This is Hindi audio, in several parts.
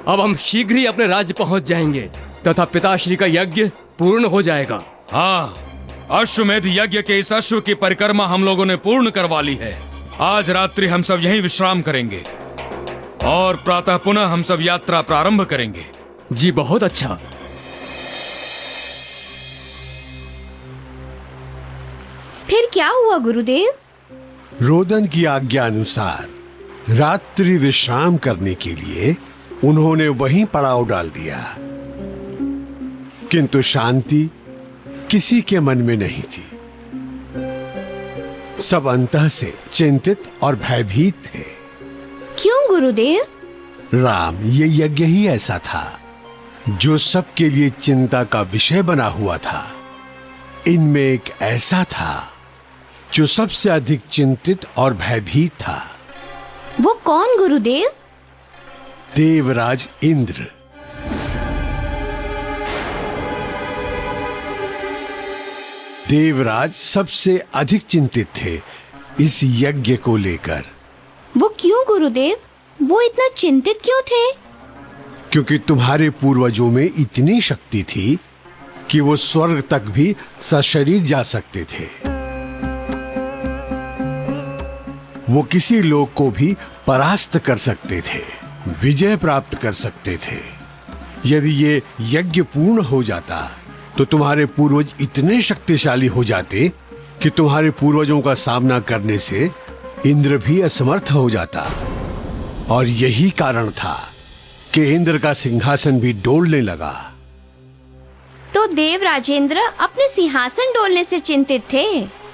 अब हम शीघ्र ही अपने राज्य पहुंच जाएंगे तथा पिताश्री का यज्ञ पूर्ण हो जाएगा। हाँ, अश्वमेध यज्ञ के इस अश्व की परिक्रमा हम लोगों ने पूर्ण करवा ली है। आज रात्रि हम सब यहीं विश्राम करेंगे और प्रातः पुनः हम सब यात्रा प्रारंभ करेंगे। जी बहुत अच्छा। फिर क्या हुआ गुरुदेव? रोदन की आज्ञा अनुसार रात्रि विश्राम करने के लिए उन्होंने वहीं पड़ाव डाल दिया, किंतु शांति किसी के मन में नहीं थी। सब अंतः से चिंतित और भयभीत थे। क्यों गुरुदेव? राम, ये यज्ञ ही ऐसा था जो सबके लिए चिंता का विषय बना हुआ था। इनमें एक ऐसा था जो सबसे अधिक चिंतित और भयभीत था। वो कौन गुरुदेव? देवराज इंद्र। देवराज सबसे अधिक चिंतित थे इस यज्ञ को लेकर। वो क्यों गुरुदेव? वो इतना चिंतित क्यों थे? क्योंकि तुम्हारे पूर्वजों में इतनी शक्ति थी कि वो स्वर्ग तक भी सशरीर जा सकते थे। वो किसी लोक को भी परास्त कर सकते थे, विजय प्राप्त कर सकते थे। यदि ये यज्ञ पूर्ण हो जाता तो तुम्हारे पूर्वज इतने शक्तिशाली हो जाते कि तुम्हारे पूर्वजों का सामना करने से इंद्र भी असमर्थ हो जाता। और यही कारण था कि इंद्र का सिंहासन भी डोलने लगा। तो देव राजेंद्र अपने सिंहासन डोलने से चिंतित थे?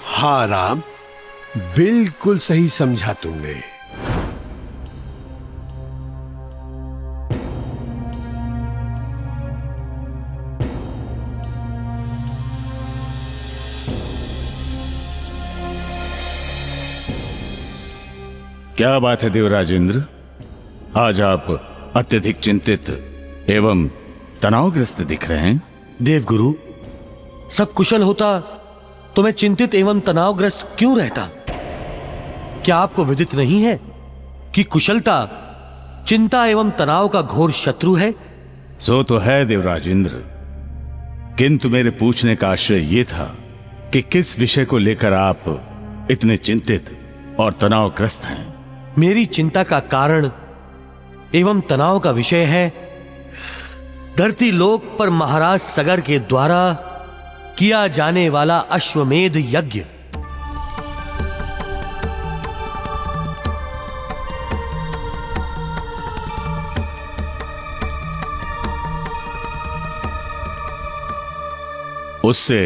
हाँ राम, बिल्कुल सही समझा तुमने। क्या बात है देवराज इंद्र, आज आप अत्यधिक चिंतित एवं तनावग्रस्त दिख रहे हैं। देवगुरु, सब कुशल होता तो मैं चिंतित एवं तनावग्रस्त क्यों रहता? क्या आपको विदित नहीं है कि कुशलता चिंता एवं तनाव का घोर शत्रु है? सो तो है देवराज इंद्र, किंतु मेरे पूछने का आशय यह था कि किस विषय को लेकर आप इतने चिंतित और तनावग्रस्त हैं। मेरी चिंता का कारण एवं तनाव का विषय है धरती लोक पर महाराज सगर के द्वारा किया जाने वाला अश्वमेध यज्ञ। उससे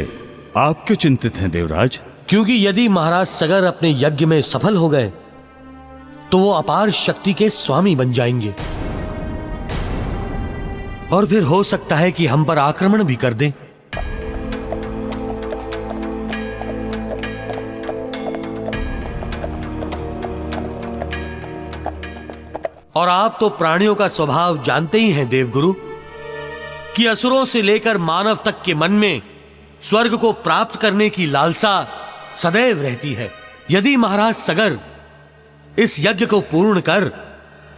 आप क्यों चिंतित हैं देवराज? क्योंकि यदि महाराज सगर अपने यज्ञ में सफल हो गए तो वो अपार शक्ति के स्वामी बन जाएंगे और फिर हो सकता है कि हम पर आक्रमण भी कर दें। और आप तो प्राणियों का स्वभाव जानते ही हैं देवगुरु कि असुरों से लेकर मानव तक के मन में स्वर्ग को प्राप्त करने की लालसा सदैव रहती है। यदि महाराज सगर इस यज्ञ को पूर्ण कर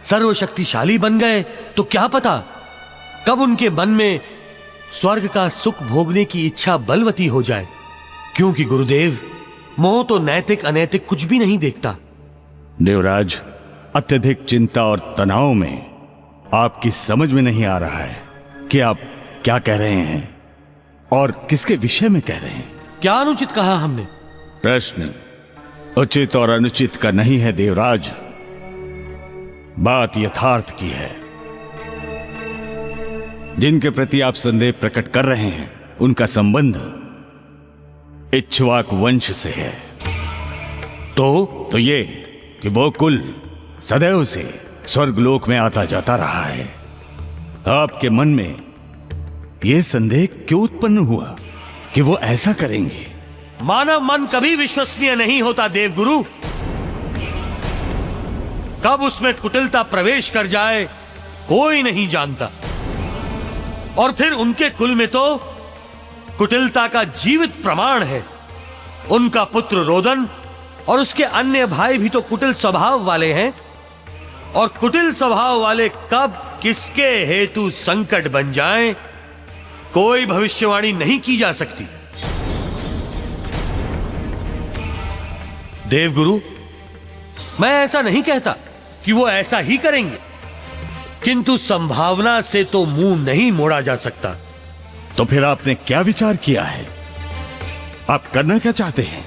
सर्वशक्तिशाली बन गए तो क्या पता कब उनके मन में स्वर्ग का सुख भोगने की इच्छा बलवती हो जाए। क्योंकि गुरुदेव, मोह तो नैतिक अनैतिक कुछ भी नहीं देखता। देवराज, अत्यधिक चिंता और तनाव में आपकी समझ में नहीं आ रहा है कि आप क्या कह रहे हैं और किसके विषय में कह रहे हैं। क्या अनुचित कहा हमने? प्रश्न उचित और अनुचित का नहीं है देवराज, बात यथार्थ की है। जिनके प्रति आप संदेह प्रकट कर रहे हैं उनका संबंध इक्ष्वाक वंश से है। तो ये कि वो कुल सदैव से स्वर्गलोक में आता जाता रहा है। आपके मन में यह संदेह क्यों उत्पन्न हुआ कि वो ऐसा करेंगे? मानव मन कभी विश्वसनीय नहीं होता देवगुरु। कब उसमें कुटिलता प्रवेश कर जाए कोई नहीं जानता। और फिर उनके कुल में तो कुटिलता का जीवित प्रमाण है। उनका पुत्र रोदन और उसके अन्य भाई भी तो कुटिल स्वभाव वाले हैं। और कुटिल स्वभाव वाले कब किसके हेतु संकट बन जाएं, कोई भविष्यवाणी नहीं की जा सकती। देवगुरु, मैं ऐसा नहीं कहता कि वो ऐसा ही करेंगे, किंतु संभावना से तो मुंह नहीं मोड़ा जा सकता। तो फिर आपने क्या विचार किया है? आप करना क्या चाहते हैं?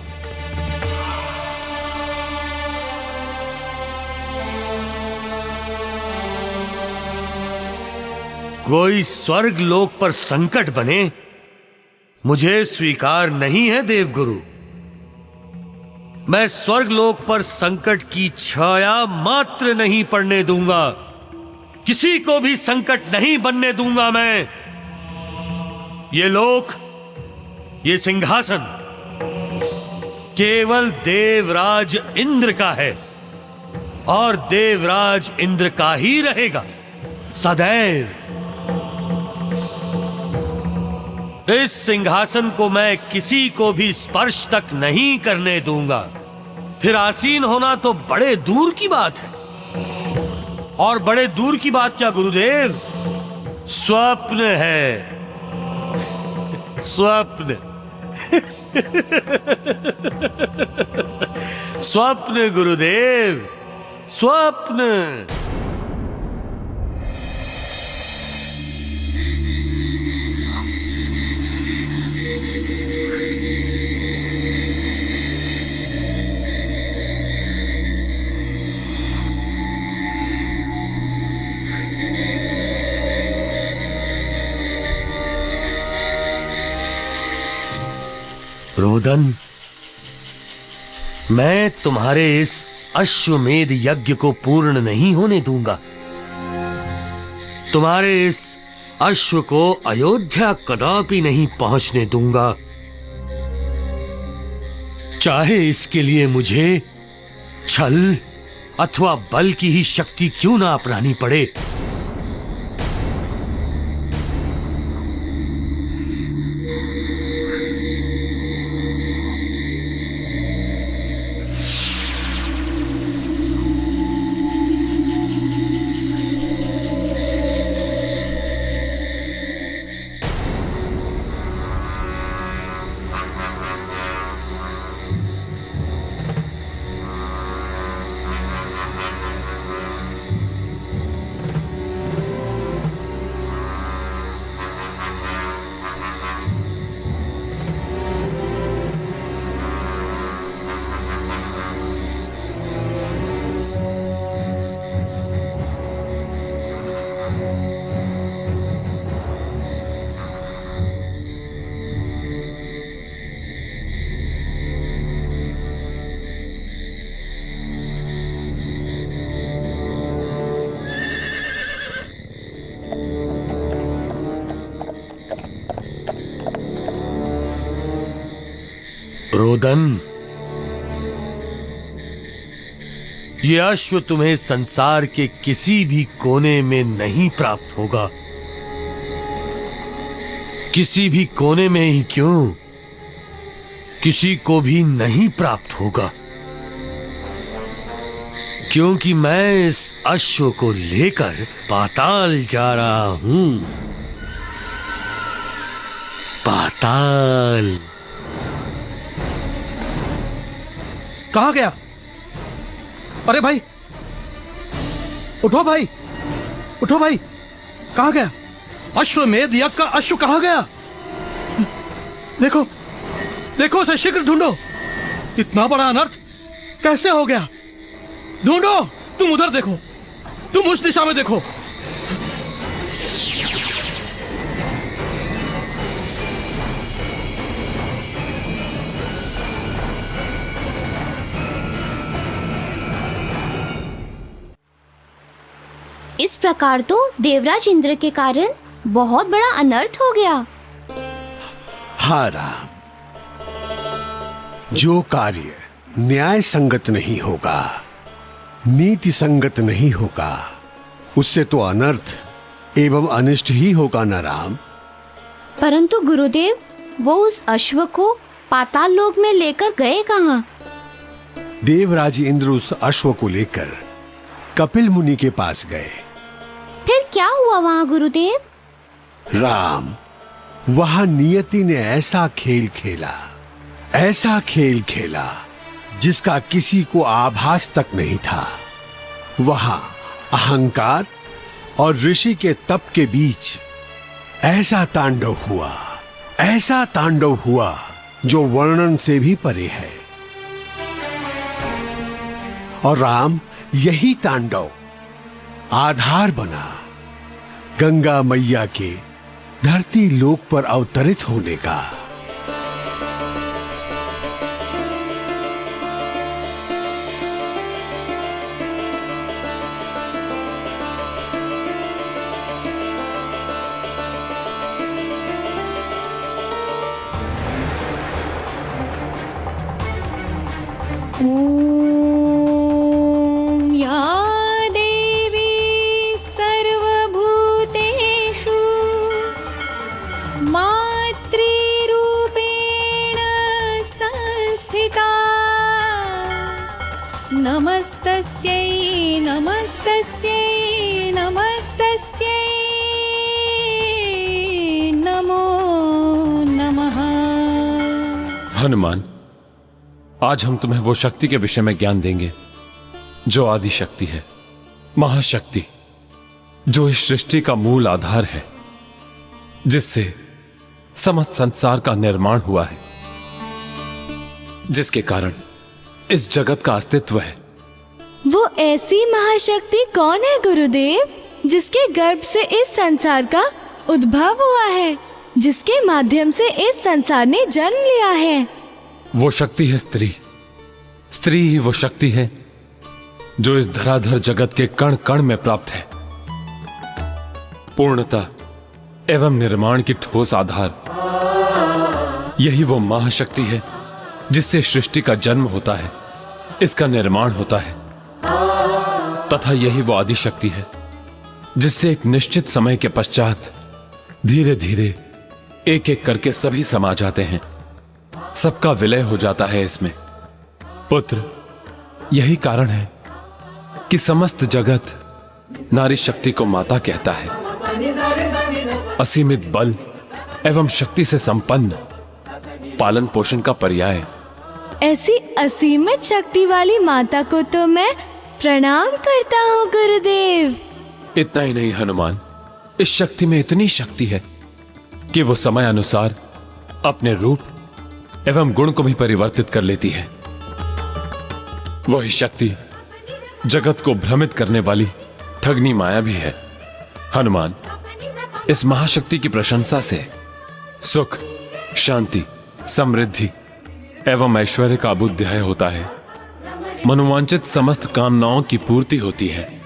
कोई स्वर्ग लोक पर संकट बने, मुझे स्वीकार नहीं है देवगुरु। मैं स्वर्ग लोक पर संकट की छाया मात्र नहीं पड़ने दूंगा। किसी को भी संकट नहीं बनने दूंगा मैं। ये लोक, ये सिंहासन केवल देवराज इंद्र का है और देवराज इंद्र का ही रहेगा सदैव। इस सिंहासन को मैं किसी को भी स्पर्श तक नहीं करने दूंगा। फिर आसीन होना तो बड़े दूर की बात है। और बड़े दूर की बात क्या गुरुदेव, स्वप्न है, स्वप्न। स्वप्न गुरुदेव, स्वप्न। रोदन, मैं तुम्हारे इस अश्वमेध यज्ञ को पूर्ण नहीं होने दूंगा। तुम्हारे इस अश्व को अयोध्या कदापि नहीं पहुंचने दूंगा, चाहे इसके लिए मुझे छल अथवा बल की ही शक्ति क्यों ना अपनानी पड़े। रोदन, ये अश्व तुम्हें संसार के किसी भी कोने में नहीं प्राप्त होगा। किसी भी कोने में ही क्यों, किसी को भी नहीं प्राप्त होगा, क्योंकि मैं इस अश्व को लेकर पाताल जा रहा हूं। पाताल। कहां गया? अरे भाई, उठो भाई, उठो भाई, कहां गया? अश्वमेध यज्ञ का अश्व कहां गया? देखो, देखो उसे शीघ्र ढूंढो। इतना बड़ा अनर्थ कैसे हो गया? ढूंढो। तुम उधर देखो, तुम उस दिशा में देखो। इस प्रकार तो देवराज इंद्र के कारण बहुत बड़ा अनर्थ हो गया। हाँ राम, जो कार्य न्याय संगत नहीं होगा, नीति संगत नहीं होगा, उससे तो अनर्थ एवं अनिष्ट ही होगा ना राम। परंतु गुरुदेव, वो उस अश्व को पाताल लोक में लेकर गए कहां? देवराज इंद्र उस अश्व को लेकर कपिल मुनि के पास गए फिर क्या हुआ वहाँ गुरुदेव? राम, वहां नियति ने ऐसा खेल खेला जिसका किसी को आभास तक नहीं था। वहां अहंकार और ऋषि के तप के बीच ऐसा तांडव हुआ जो वर्णन से भी परे है। और राम, यही तांडव आधार बना गंगा मैया के धरती लोक पर अवतरित होने का। ॐ या देवी सर्वभूतेषु मातृरूपेण संस्थिता, नमस्तस्यै नमस्तस्यै नमस्तस्यै नमो नमः। हनुमान, आज हम तुम्हें वो शक्ति के विषय में ज्ञान देंगे जो आदि शक्ति है, महाशक्ति, जो इस सृष्टि का मूल आधार है, जिससे समस्त संसार का निर्माण हुआ है, जिसके कारण इस जगत का अस्तित्व है। वो ऐसी महाशक्ति कौन है गुरुदेव, जिसके गर्भ से इस संसार का उद्भव हुआ है, जिसके माध्यम से इस संसार ने जन्म लिया है? वो शक्ति है स्त्री। स्त्री ही वो शक्ति है जो इस धराधर जगत के कण कण में प्राप्त है। पूर्णता एवं निर्माण की ठोस आधार, यही वो महाशक्ति है जिससे सृष्टि का जन्म होता है, इसका निर्माण होता है। तथा यही वो आदि शक्ति है जिससे एक निश्चित समय के पश्चात धीरे धीरे एक एक करके सभी समा जाते हैं, सबका विलय हो जाता है इसमें। पुत्र, यही कारण है कि समस्त जगत नारी शक्ति को माता कहता है। असीमित बल एवं शक्ति से संपन्न, पालन पोषण का पर्याय। ऐसी असीमित शक्ति वाली माता को तो मैं प्रणाम करता हूँ गुरुदेव। इतना ही नहीं हनुमान, इस शक्ति में इतनी शक्ति है कि वो समय अनुसार अपने रूप एवं गुण को भी परिवर्तित कर लेती है। वही शक्ति जगत को भ्रमित करने वाली ठगनी माया भी है। हनुमान, इस महाशक्ति की प्रशंसा से सुख, शांति, समृद्धि एवं ऐश्वर्य का अभ्युदय होता है। मनोवांछित समस्त कामनाओं की पूर्ति होती है।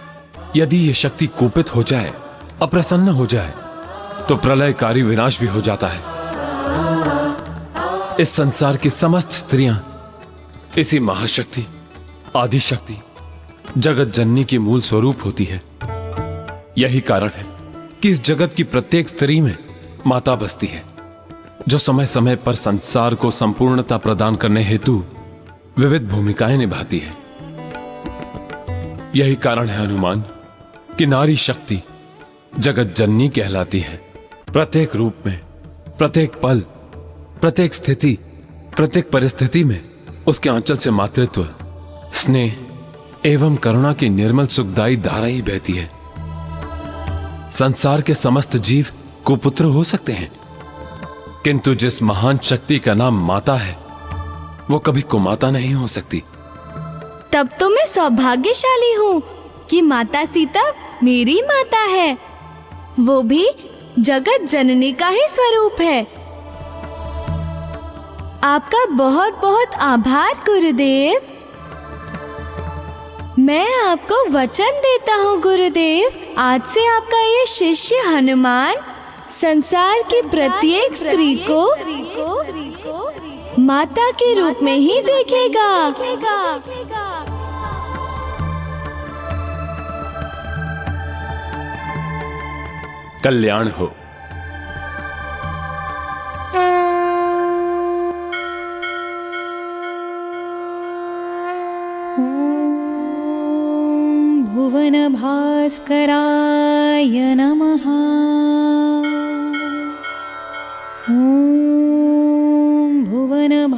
यदि यह शक्ति कुपित हो जाए, अप्रसन्न हो जाए, तो प्रलयकारी विनाश भी हो जाता है। इस संसार की समस्त स्त्रियां इसी महाशक्ति, आदि शक्ति, जगत जननी की मूल स्वरूप होती है। यही कारण है कि इस जगत की प्रत्येक स्त्री में माता बसती है, जो समय समय पर संसार को संपूर्णता प्रदान करने हेतु विविध भूमिकाएं निभाती है। यही कारण है हनुमान कि नारी शक्ति जगत जननी कहलाती है। प्रत्येक रूप में, प्रत्येक पल, प्रत्येक स्थिति, प्रत्येक परिस्थिति में उसके आंचल से मातृत्व, स्नेह एवं करुणा की निर्मल सुखदायी धारा ही बहती है। संसार के समस्त जीव कुपुत्र हो सकते हैं, किंतु जिस महान शक्ति का नाम माता है, वो कभी कुमाता नहीं हो सकती। तब तो मैं सौभाग्यशाली हूँ कि माता सीता मेरी माता है, वो भी जगत जननी का ही स्वरूप है। आपका बहुत बहुत आभार गुरुदेव। मैं आपको वचन देता हूँ गुरुदेव, आज से आपका ये शिष्य हनुमान संसार की प्रत्येक स्त्री को माता के रूप में ही देखेगा। कल्याण हो। भुवन भास्कराय नमः। ॐ भुवनभास्कराय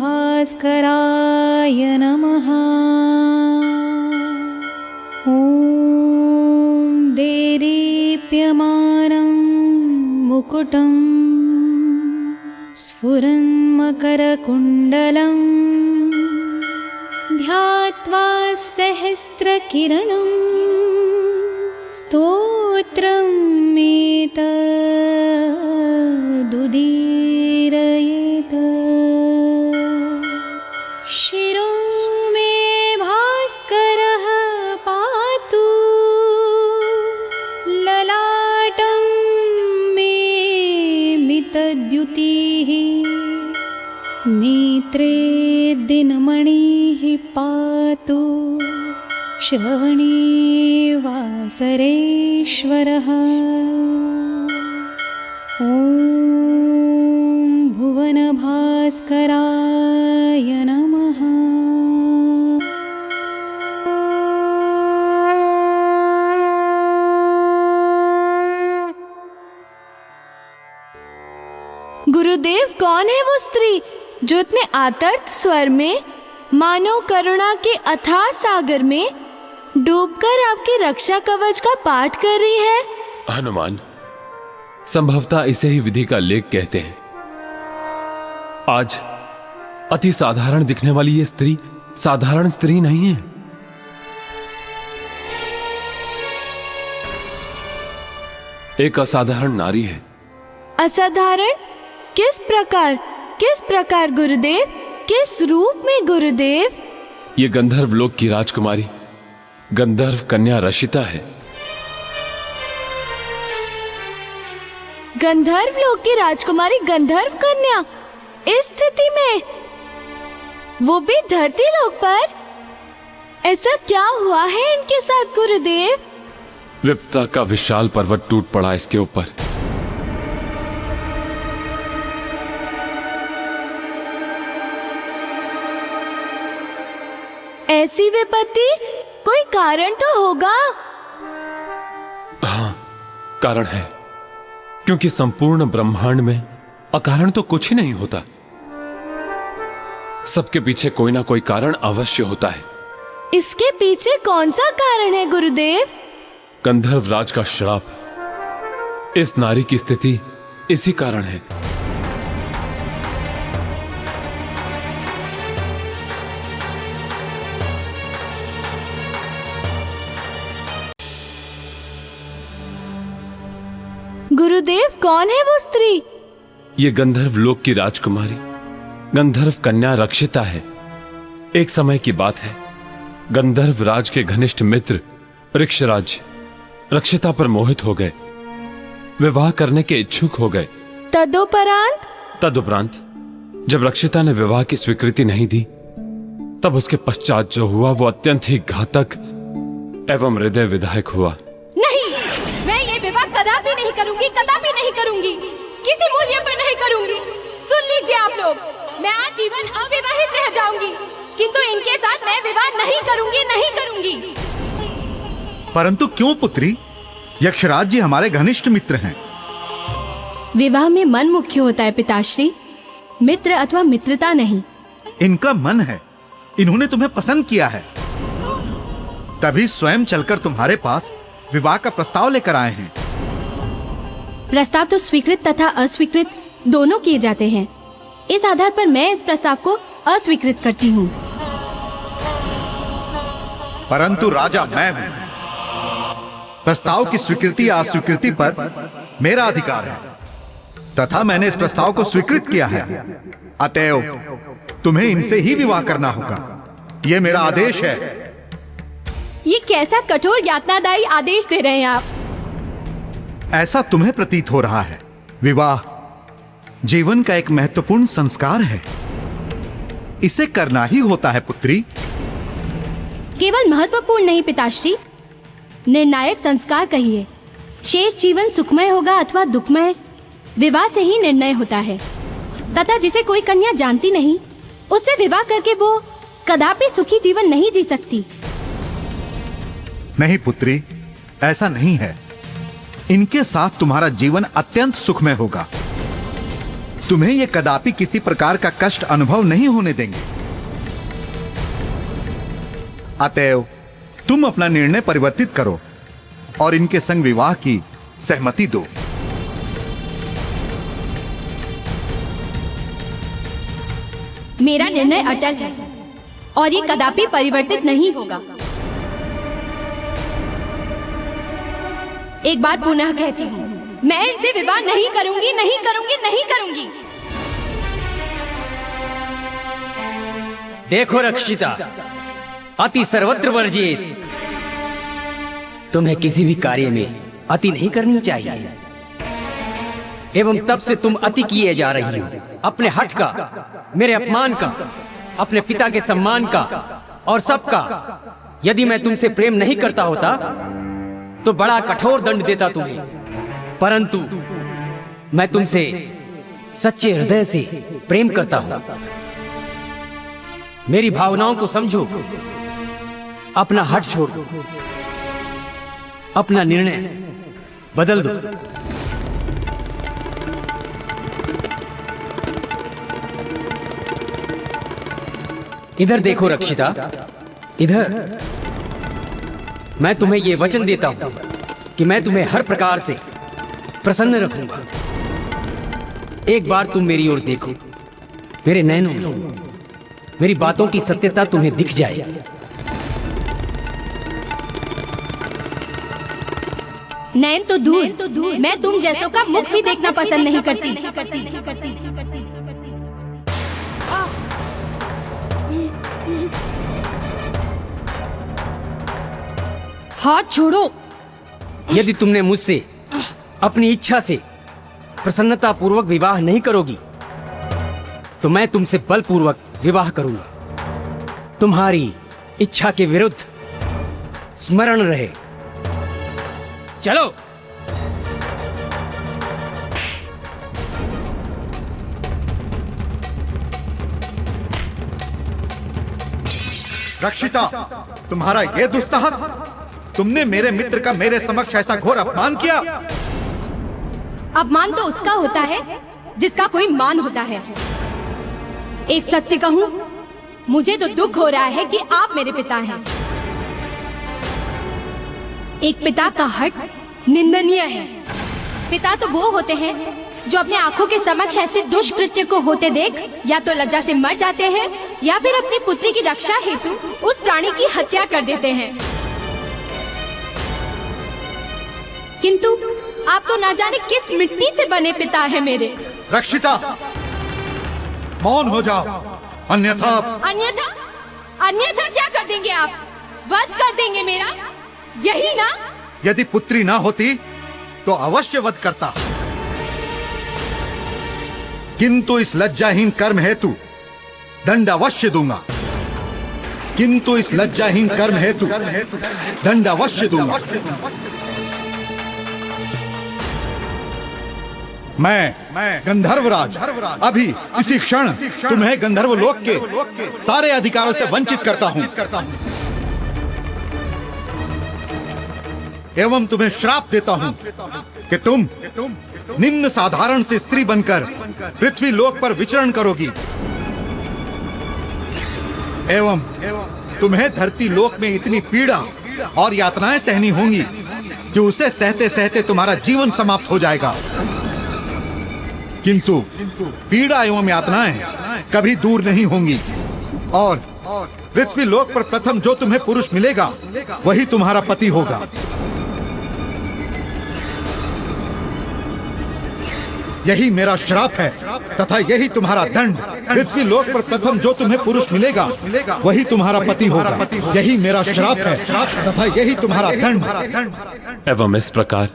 नमः। ॐ देदीप्यमानं मुकुटं स्फुरन्मकरकुण्डलम् ध्यात्वा सहस्रकिरणं स्तोत्रमेतदुदीरयेत्। शिरो मे भास्करः पातु ललाटं मे मितद्युतिः नेत्रे दिनमणिः पातु श्रवणे वासरेश्वरः। ॐ भुवनभास्कराय नमः। गुरुदेव, कौन है वो स्त्री जो इतने आतर्त स्वर में मानो करुणा के अथाह सागर में डूबकर आपके रक्षा कवच का पाठ कर रही है? हनुमान, संभवतः इसे ही विधि का लेख कहते हैं। आज अति साधारण दिखने वाली ये स्त्री साधारण स्त्री नहीं है। एक असाधारण नारी है। असाधारण? किस प्रकार गुरुदेव? किस रूप में गुरुदेव? ये गंधर्व लोक की राजकुमारी गंधर्व कन्या रशिता है। गंधर्व लोक की राजकुमारी गंधर्व कन्या इस स्थिति में, वो भी धरती लोक पर? ऐसा क्या हुआ है इनके साथ गुरुदेव? विपत्ता का विशाल पर्वत टूट पड़ा इसके ऊपर। ऐसी विपत्ति? कोई कारण तो होगा। हाँ, कारण है, क्योंकि संपूर्ण ब्रह्मांड में अकारण तो कुछ ही नहीं होता। सबके पीछे कोई ना कोई कारण अवश्य होता है। इसके पीछे कौन सा कारण है गुरुदेव? गंधर्व राज का श्राप। इस नारी की स्थिति इसी कारण है। गुरुदेव, कौन है वो स्त्री? ये गंधर्व लोक की राजकुमारी गंधर्व कन्या रक्षिता है। एक समय की बात है, गंधर्व राज के घनिष्ठ मित्र ऋक्षराज रक्षिता पर मोहित हो गए, विवाह करने के इच्छुक हो गए। तदुपरांत जब रक्षिता ने विवाह की स्वीकृति नहीं दी, तब उसके पश्चात जो हुआ वो अत्यंत ही घातक एवं हृदय विदायक हुआ। नहीं, मैं ये विवाह कदापि नहीं करूंगी, कदापि नहीं करूंगी, किसी मूल्य पर नहीं करूंगी। सुन लीजिए आप लोग, मैं आजीवन अविवाहित रह जाऊंगी, किंतु इनके साथ मैं विवाह नहीं करूंगी, नहीं करूंगी। परंतु क्यों पुत्री? यक्षराज जी हमारे घनिष्ठ मित्र हैं। विवाह में मन मुख्य होता है पिताश्री, मित्र अथवा मित्रता नहीं। इनका मन है, इन्होंने तुम्हें पसंद किया है, तभी स्वयं चलकर तुम्हारे पास विवाह का प्रस्ताव लेकर आए हैं। प्रस्ताव तो स्वीकृत तथा अस्वीकृत दोनों किए जाते हैं। इस आधार पर मैं इस प्रस्ताव को अस्वीकृत करती हूँ। परंतु राजा मैं हूँ, प्रस्ताव की स्वीकृति या अस्वीकृति पर मेरा अधिकार है, तथा मैंने इस प्रस्ताव को स्वीकृत किया है। अतएव तुम्हें इनसे ही विवाह करना होगा, यह मेरा आदेश है। ये कैसा कठोर यातनादायी आदेश दे रहे हैं आप? ऐसा तुम्हें प्रतीत हो रहा है। विवाह जीवन का एक महत्वपूर्ण संस्कार है, इसे करना ही होता है पुत्री। केवल महत्वपूर्ण नहीं पिताश्री, निर्णायक संस्कार कहिए। शेष जीवन सुखमय होगा अथवा दुखमय, विवाह से ही निर्णय होता है। तथा जिसे कोई कन्या जानती नहीं, उससे विवाह करके वो कदापि सुखी जीवन नहीं जी सकती। नहीं पुत्री, ऐसा नहीं है। इनके साथ तुम्हारा जीवन अत्यंत सुखमय होगा। तुम्हें ये कदापि किसी प्रकार का कष्ट अनुभव नहीं होने देंगे। अतएव तुम अपना निर्णय परिवर्तित करो और इनके संग विवाह की सहमति दो। मेरा निर्णय अटल है और ये कदापि परिवर्तित नहीं होगा। एक बार पुनः कहती हूँ, मैं इनसे विवाह नहीं करूंगी, नहीं करूंगी, नहीं करूंगी। देखो रक्षिता, अति सर्वत्र वर्जित। तुम्हें किसी भी कार्य में अति नहीं करनी चाहिए। एवं तब से तुम अति किए जा रही हो। अपने हठ का, मेरे अपमान का, अपने पिता के सम्मान का और सबका। यदि मैं तुमसे प्रेम नहीं करता होता तो बड़ा कठोर दंड देता तुम्हें, परंतु मैं तुमसे सच्चे हृदय से प्रेम करता हूं। मेरी भावनाओं को समझो, अपना हठ छोड़ दो, अपना निर्णय बदल दो। इधर देखो रक्षिता, इधर। मैं तुम्हें यह वचन देता हूं कि मैं तुम्हें हर प्रकार से प्रसन्न रखूंगा। एक बार तुम मेरी ओर देखो, मेरे नैनों में मेरी बातों की सत्यता तुम्हें दिख जाएगी। नैन तो दूर, मैं तुम जैसों का मुख भी देखना पसंद नहीं करती। हाथ छोड़ो। यदि तुमने मुझसे अपनी इच्छा से प्रसन्नता पूर्वक विवाह नहीं करोगी तो मैं तुमसे बलपूर्वक विवाह करूंगा। तुम्हारी इच्छा के विरुद्ध स्मरण रहे। चलो। रक्षिता, तुम्हारा यह दुस्साहस! तुमने मेरे मित्र का मेरे समक्ष ऐसा घोर अपमान किया। अपमान तो उसका होता है जिसका कोई मान होता है। एक सत्य कहूं, मुझे तो दुख हो रहा है कि आप मेरे पिता हैं। एक पिता का हठ निंदनीय है। पिता तो वो होते हैं जो अपने आंखों के समक्ष ऐसे दुष्कृत्य को होते देख या तो लज्जा से मर जाते हैं या फिर अपनी पुत्री की रक्षा हेतु उस प्राणी की हत्या कर देते हैं। किंतु आप तो ना जाने किस मिट्टी से बने पिता है मेरे। रक्षिता, मौन हो जाओ, अन्यथा क्या कर देंगे आप? वध कर देंगे मेरा, यही ना? यदि पुत्री ना होती तो अवश्य वध करता, किंतु इस लज्जाहीन कर्म हेतु दंड अवश्य दूंगा। किंतु इस लज्जाहीन कर्म हेतु दंड अवश्य दूंगा। मैं गंधर्वराज अभी इसी क्षण तुम्हें गंधर्व लोक के सारे अधिकारों से वंचित करता हूं एवं तुम्हें श्राप देता हूं कि तुम निम्न साधारण से स्त्री बनकर पृथ्वी लोक पर विचरण करोगी एवं तुम्हें धरती लोक में इतनी पीड़ा और यातनाएं सहनी होंगी कि उसे सहते सहते तुम्हारा जीवन समाप्त हो जाएगा। किंतु पीड़ा एवं यातनाएं कभी दूर नहीं होंगी और पृथ्वी लोक पर प्रथम जो तुम्हें पुरुष मिलेगा वही तुम्हारा पति होगा। यही मेरा श्राप है तथा यही तुम्हारा दंड। पृथ्वी लोक पर प्रथम जो तुम्हें पुरुष मिलेगा वही तुम्हारा पति होगा। यही मेरा श्राप है तथा यही तुम्हारा दंड। एवं इस प्रकार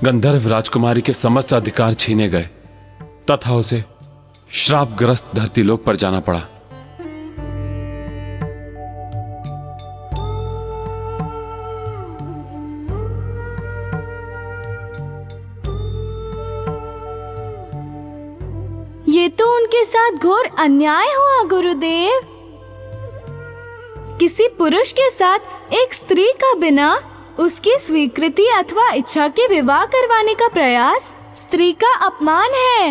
गंधर्व राजकुमारी के समस्त अधिकार छीने गए तथा उसे श्रापग्रस्त धरती लोक पर जाना पड़ा। ये तो उनके साथ घोर अन्याय हुआ गुरुदेव। किसी पुरुष के साथ एक स्त्री का बिना उसकी स्वीकृति अथवा इच्छा के विवाह करवाने का प्रयास स्त्री का अपमान है,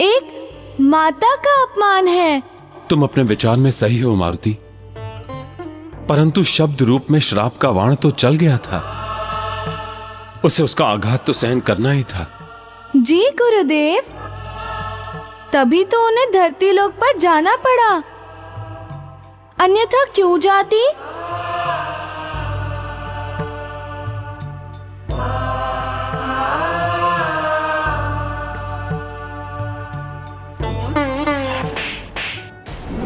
एक माता का अपमान है। तुम अपने विचार में सही हो मारुति, परंतु शब्द रूप में श्राप का वाण तो चल गया था, उसे उसका आघात तो सहन करना ही था। जी गुरुदेव, तभी तो उन्हें धरती लोक पर जाना पड़ा, अन्यथा क्यों जाती?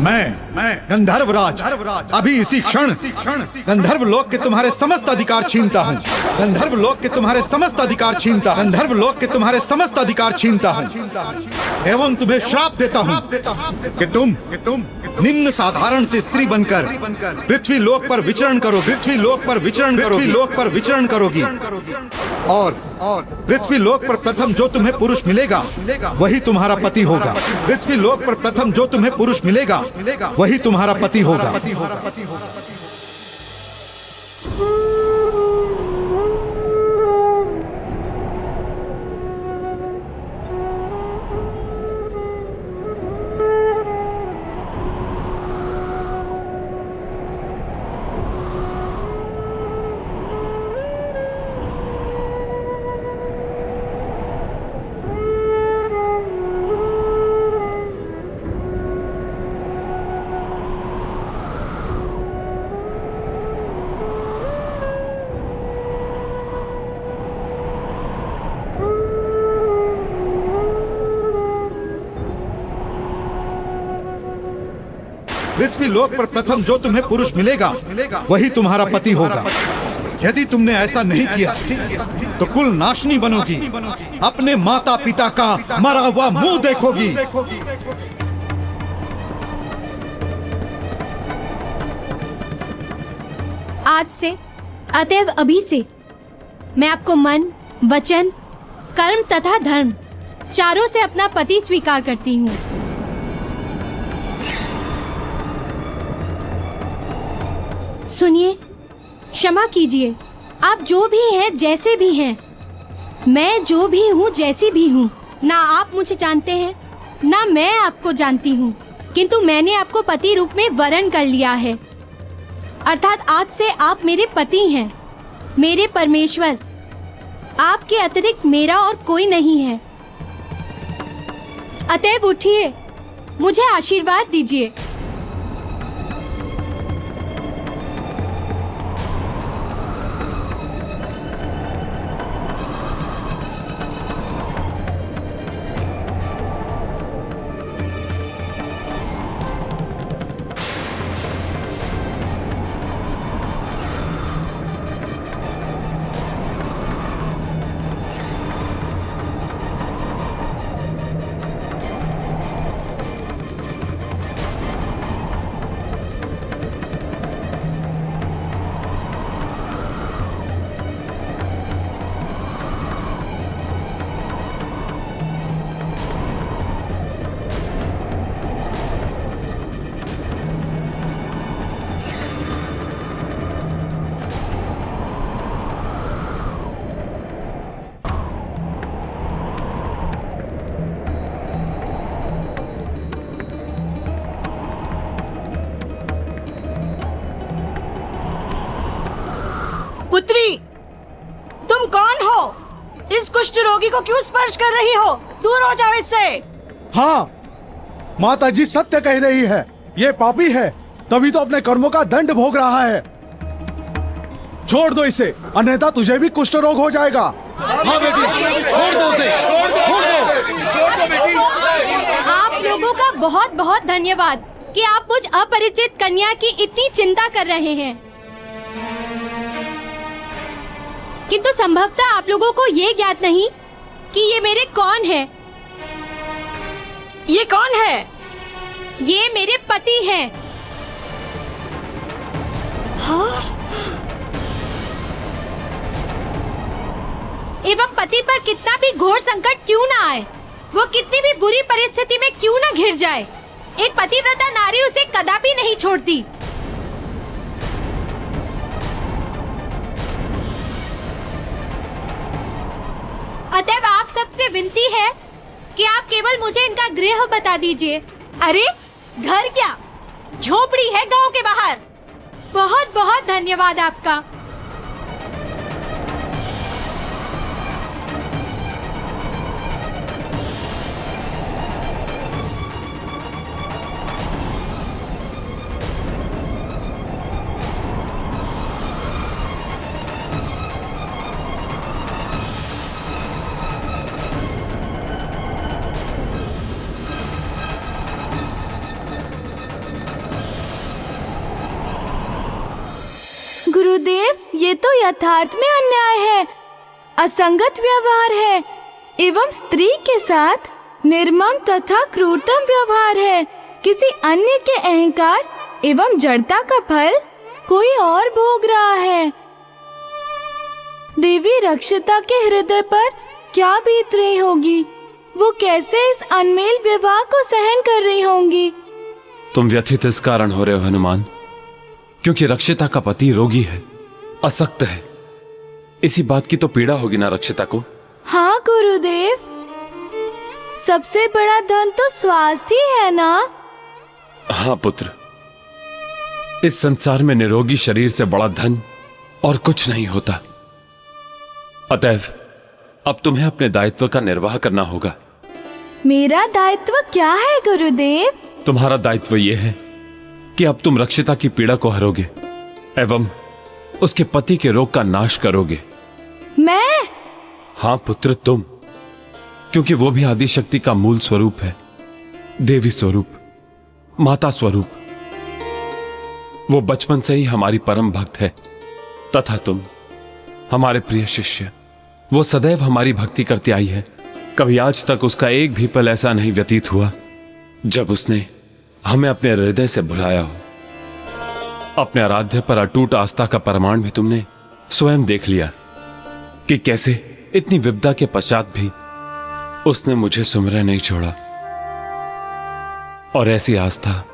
मैं गंधर्वराज अभी इसी क्षण गंधर्व लोक के तुम्हारे समस्त अधिकार छीनता हूँ। गंधर्व लोक के तुम्हारे समस्त अधिकार छीनता हूँ। गंधर्व लोक के तुम्हारे समस्त अधिकार छीनता हूँ एवं तुम्हें श्राप देता हूँ कि तुम निम्न साधारण से स्त्री बनकर पृथ्वी लोक पर विचरण करो, पृथ्वी लोक पर विचरण करो, पृथ्वी लोक पर विचरण करोगी और पृथ्वी लोक पर प्रथम जो तुम्हें पुरुष मिलेगा वही तुम्हारा पति होगा। पृथ्वी लोक पर प्रथम जो तुम्हें पुरुष मिलेगा वही तुम्हारा पति होगा। पृथ्वी लोक पर प्रथम जो तुम्हें पुरुष मिलेगा वही तुम्हारा पति होगा। यदि तुमने ऐसा नहीं किया तो कुल नाशनी बनोगी, अपने माता पिता का मरा हुआ मुंह देखोगी। आज से अतएव अभी से मैं आपको मन, वचन, कर्म तथा धर्म चारों से अपना पति स्वीकार करती हूँ। सुनिए, क्षमा कीजिए, आप जो भी हैं, जैसे भी हैं, मैं जो भी हूँ, जैसी भी हूँ, ना आप मुझे जानते हैं ना मैं आपको जानती हूँ, किंतु मैंने आपको पति रूप में वरण कर लिया है। अर्थात आज से आप मेरे पति हैं, मेरे परमेश्वर। आपके अतिरिक्त मेरा और कोई नहीं है। अतएव उठिए, मुझे आशीर्वाद दीजिए। पुत्री, तुम कौन हो? इस कुष्ठ रोगी को क्यों स्पर्श कर रही हो? दूर हो जाओ इससे। हाँ, माता जी सत्य कह रही है, ये पापी है, तभी तो अपने कर्मों का दंड भोग रहा है। छोड़ दो इसे, अन्यथा तुझे भी कुष्ठ रोग हो जाएगा। हाँ बेटी, छोड़ दो उसे, छोड़ दो। आप लोगों का बहुत बहुत धन्यवाद कि आप मुझ अपरिचित कन्या की इतनी चिंता कर रहे हैं, किंतु संभवतः आप लोगों को ये ज्ञात नहीं कि ये मेरे कौन है। ये कौन है? ये मेरे पति हैं। हाँ? एवं पति पर कितना भी घोर संकट क्यों ना आए, वो कितनी भी बुरी परिस्थिति में क्यों ना घिर जाए, एक पतिव्रता नारी उसे कदापि नहीं छोड़ती। अतएव आप सबसे विनती है कि आप केवल मुझे इनका गृह बता दीजिए। अरे घर क्या, झोपड़ी है गांव के बाहर। बहुत बहुत धन्यवाद आपका। गुरुदेव, ये तो यथार्थ में अन्याय है, असंगत व्यवहार है एवं स्त्री के साथ निर्मम तथा क्रूरतम व्यवहार है। किसी अन्य के अहंकार एवं जड़ता का फल कोई और भोग रहा है। देवी रक्षिता के हृदय पर क्या बीत रही होगी? वो कैसे इस अनमेल विवाह को सहन कर रही होंगी? तुम व्यथित इस कारण हो रहे हो हनुमान, क्योंकि रक्षिता का पति रोगी है, असक्त है। इसी बात की तो पीड़ा होगी ना रक्षिता को। हाँ गुरुदेव, सबसे बड़ा धन तो स्वास्थ्य ही है ना। हाँ पुत्र, इस संसार में निरोगी शरीर से बड़ा धन और कुछ नहीं होता। अतएव अब तुम्हें अपने दायित्व का निर्वाह करना होगा। मेरा दायित्व क्या है गुरुदेव? तुम्हारा दायित्व यह है कि अब तुम रक्षिता की पीड़ा को हरोगे एवं उसके पति के रोग का नाश करोगे। मैं? हाँ पुत्र, तुम, क्योंकि वो भी आदिशक्ति का मूल स्वरूप है, देवी स्वरूप, माता स्वरूप। वो बचपन से ही हमारी परम भक्त है तथा तुम हमारे प्रिय शिष्य। वो सदैव हमारी भक्ति करती आई है। कभी आज तक उसका एक भी पल ऐसा नहीं व्यतीत हुआ जब उसने हमें अपने हृदय से भुलाया हो। अपने आराध्य पर अटूट आस्था का प्रमाण भी तुमने स्वयं देख लिया कि कैसे इतनी विपदा के पश्चात भी उसने मुझे सुमिरन नहीं छोड़ा। और ऐसी आस्था,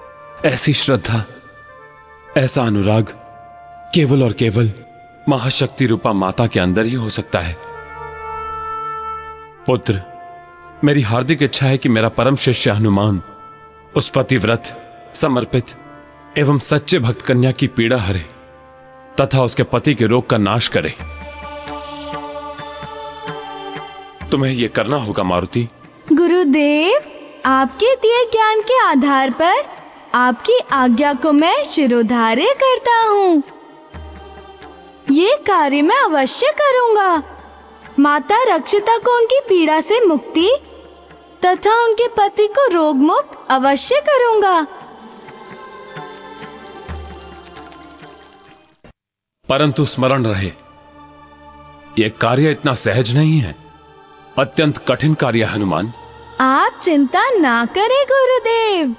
ऐसी श्रद्धा, ऐसा अनुराग केवल और केवल महाशक्ति रूपा माता के अंदर ही हो सकता है। पुत्र, मेरी हार्दिक इच्छा है कि मेरा परम शिष्य हनुमान उस पतिव्रत, समर्पित एवं सच्चे भक्त कन्या की पीड़ा हरे तथा उसके पति के रोग का नाश करे। तुम्हें यह करना होगा मारुति। गुरुदेव, आपके दिए ज्ञान के आधार पर आपकी आज्ञा को मैं शिरोधार्य करता हूँ। ये कार्य मैं अवश्य करूँगा। माता रक्षिता को उनकी पीड़ा से मुक्ति तथा उनके पति को रोग मुक्त अवश्य करूँगा। परंतु स्मरण रहे, यह कार्य इतना सहज नहीं है, अत्यंत कठिन कार्य हनुमान। आप चिंता ना करें गुरुदेव,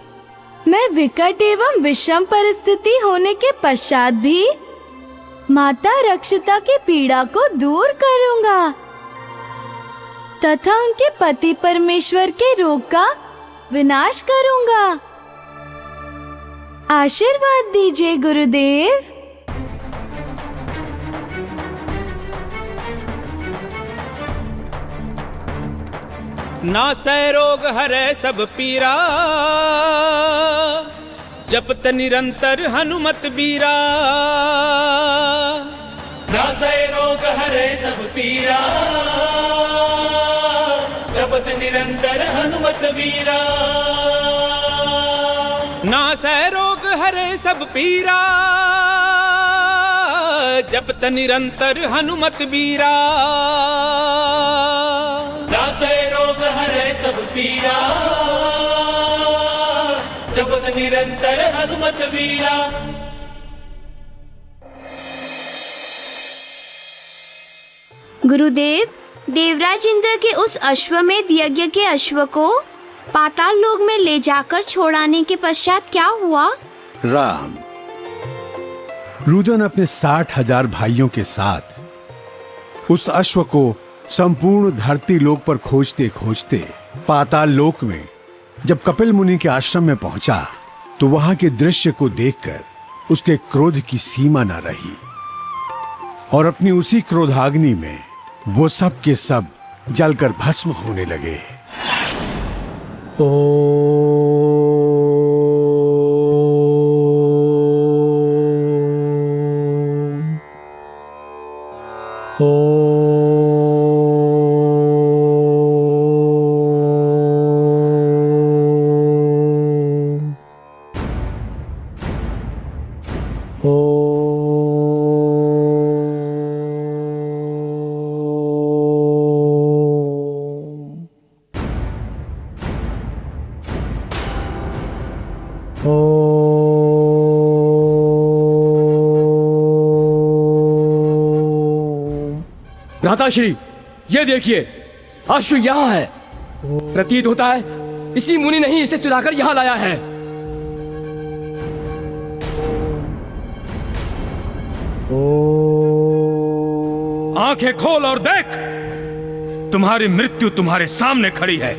मैं विकट एवं विषम परिस्थिति होने के पश्चात भी माता रक्षिता की पीड़ा को दूर करूंगा तथा उनके पति परमेश्वर के रोग का विनाश करूंगा। आशीर्वाद दीजिए गुरुदेव। नासै रोग हरै सब पीरा, जपत निरंतर हनुमत बीरा। नासै रोग हरै सब पीरा, जपत निरंतर हनुमत बीरा। नासै रोग हरै सब पीरा, जपत निरंतर हनुमत बीरा। नासै रोग हरै सब पीरा, जपत निरंतर हनुमत बीरा। गुरुदेव, देवराज इंद्र के उस अश्वमेध यज्ञ के अश्व को पाताल लोक में ले जाकर छोड़ाने के पश्चात क्या हुआ? राम, रुदन अपने 60,000 भाइयों के साथ उस अश्व को संपूर्ण धरती लोक पर खोजते खोजते पाताल लोक में जब कपिल मुनि के आश्रम में पहुंचा तो वहां के दृश्य को देखकर उसके क्रोध की सीमा न रही और अपनी उसी क्रोधाग्नि में वो सब के सब जलकर भस्म होने लगे। भ्राताश्री, ये देखिए, अश्व यहाँ है। प्रतीत होता है इसी मुनि ने ही इसे चुराकर यहाँ लाया है। आंखें खोल और देख, तुम्हारी मृत्यु तुम्हारे सामने खड़ी है।